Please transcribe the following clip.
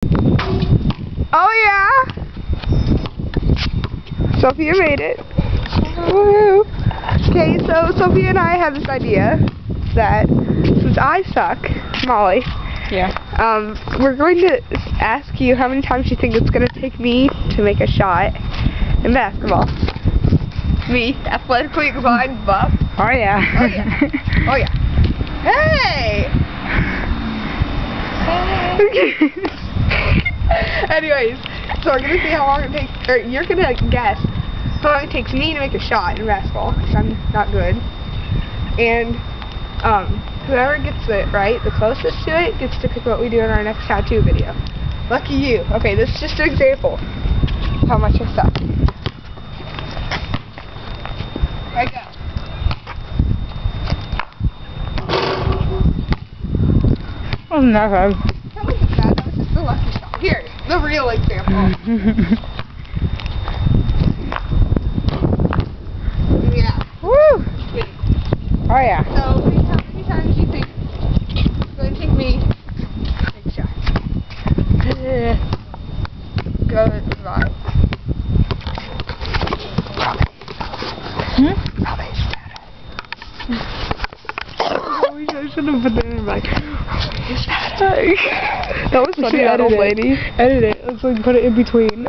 Oh yeah! Sophia made it. Woohoo! Okay, so Sophia and I have this idea that since I suck, Molly. Yeah. We're going to ask you how many times you think it's going to take me to make a shot in basketball. Me, athletically inclined buff. Oh yeah. Oh yeah. Oh yeah. Hey! Anyways, so we're going to see how long it takes, or you're going to guess how long it takes me to make a shot in basketball, because I'm not good. And, whoever gets it right, the closest to it, gets to pick what we do in our next tattoo video. Lucky you. Okay, this is just an example of how much I suck. I go. Oh, never. That wasn't bad, that was just the lucky shot. Here, the real example. Yeah. Woo! Oh yeah. So, how many times do you think it's going to take me to make a shot? Goodbye. Probably is better. I should have put that in my is better. That was funny, that old lady. Edit it. Let's like put it in between.